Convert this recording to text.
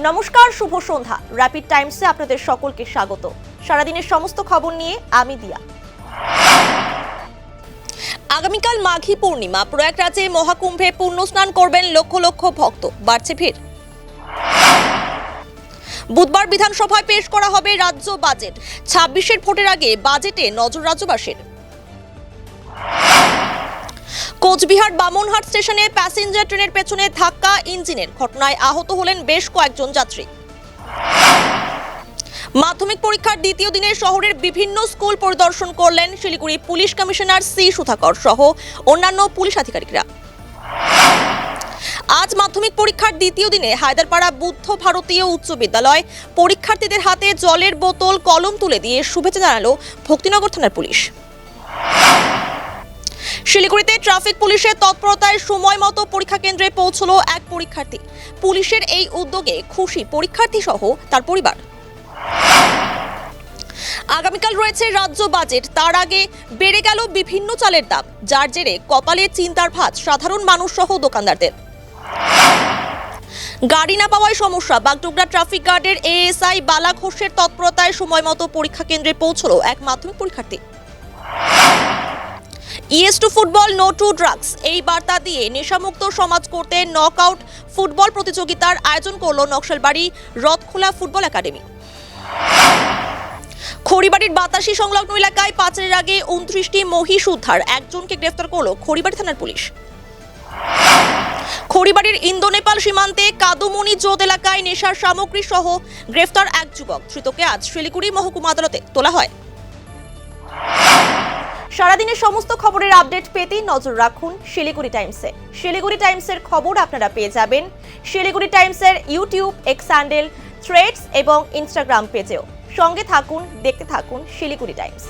নমস্কার, শুভ সন্ধ্যা। র্যাপিড টাইমসে আপনাদের সকলকে স্বাগত। সারাদিনের সমস্ত খবর নিয়ে আমি দিয়া। আগামীকাল মাঘী পূর্ণিমা, প্রয়াগরাজে মহাকুম্ভে পূর্ণ স্নান করবেন লক্ষ লক্ষ ভক্ত, বাড়ছে ভিড়। বুধবার বিধানসভায় পেশ করা হবে রাজ্য বাজেট। 26-এর ভোটের আগে বাজেটে নজর রাজ্যবাসীর। কোচবিহার বামনহাট স্টেশনে প্যাসেঞ্জার ট্রেনের পেছনে ধাক্কা ইঞ্জিনের, ঘটনায় আহত হলেন বেশ কয়েকজন যাত্রী। মাধ্যমিক পরীক্ষার দ্বিতীয় দিনে শহরের বিভিন্ন স্কুল পরিদর্শন করলেন Siliguri police commissioner C Sudhakar সহ অন্যান্য পুলিশ আধিকারিকরা। আজ মাধ্যমিক পরীক্ষার দ্বিতীয় দিনে হায়দারপাড়া বুদ্ধ ভারতীয় উচ্চ বিদ্যালয় পরীক্ষার্থীদের হাতে জলের বোতল, কলম তুলে দিয়ে শুভেচ্ছা জানালো ভক্তিনগর থানার পুলিশ। শিলিগুড়িতে ট্রাফিক পুলিশের তৎপরতায় সময় মতো পরীক্ষা কেন্দ্রে পৌঁছলো এক পরীক্ষার্থী। পুলিশের এই উদ্যোগে খুশি পরীক্ষার্থী সহ তার পরিবার। আগামীকাল রয়েছে রাজ্য বাজেট, তার আগে বেড়ে গেল বিভিন্ন চালের দাম, যার জেরে কপালে চিন্তার ভাঁজ সাধারণ মানুষ সহ দোকানদারদের। গাড়ি না পাওয়ায় সমস্যা, বাগডোগরা ট্রাফিক গার্ডের এএসআই বালা ঘোষের তৎপরতায় সময় মতো পরীক্ষা কেন্দ্রে পৌঁছলো এক মাধ্যমিক পরীক্ষার্থী। Yes to football, no to drugs, এই বার্তা দিয়ে নেশামুক্ত সমাজ করতে নকআউট ফুটবল প্রতিযোগিতার আয়োজন করল নকশালবাড়ি রথখোলা ফুটবল একাডেমি। খড়িবাড়ির বাতাসি সংলগ্ন এলাকায় পাচারের আগে 29টি মহিষ উদ্ধার, একজনকে গ্রেফতার করল খড়িবাড়ি থানার পুলিশ। খড়িবাড়ির ইন্দো নেপাল সীমান্তে কাদুমণি জোদ এলাকায় নেশার সামগ্রী সহ গ্রেফতার এক যুবক, ধৃতকে আজ শিলিগুড়ি মহকুমা আদালতে তোলা হয়। সারাদিনের সমস্ত খবরের আপডেট পেতে নজর রাখুন শিলিগুড়ি টাইমসে। শিলিগুড়ি টাইমসের খবর আপনারা পেয়ে যাবেন শিলিগুড়ি টাইমসের ইউটিউব, এক্স হ্যান্ডেল, থ্রেডস এবং ইনস্টাগ্রাম পেজেও। সঙ্গে থাকুন, দেখতে থাকুন শিলিগুড়ি টাইমস।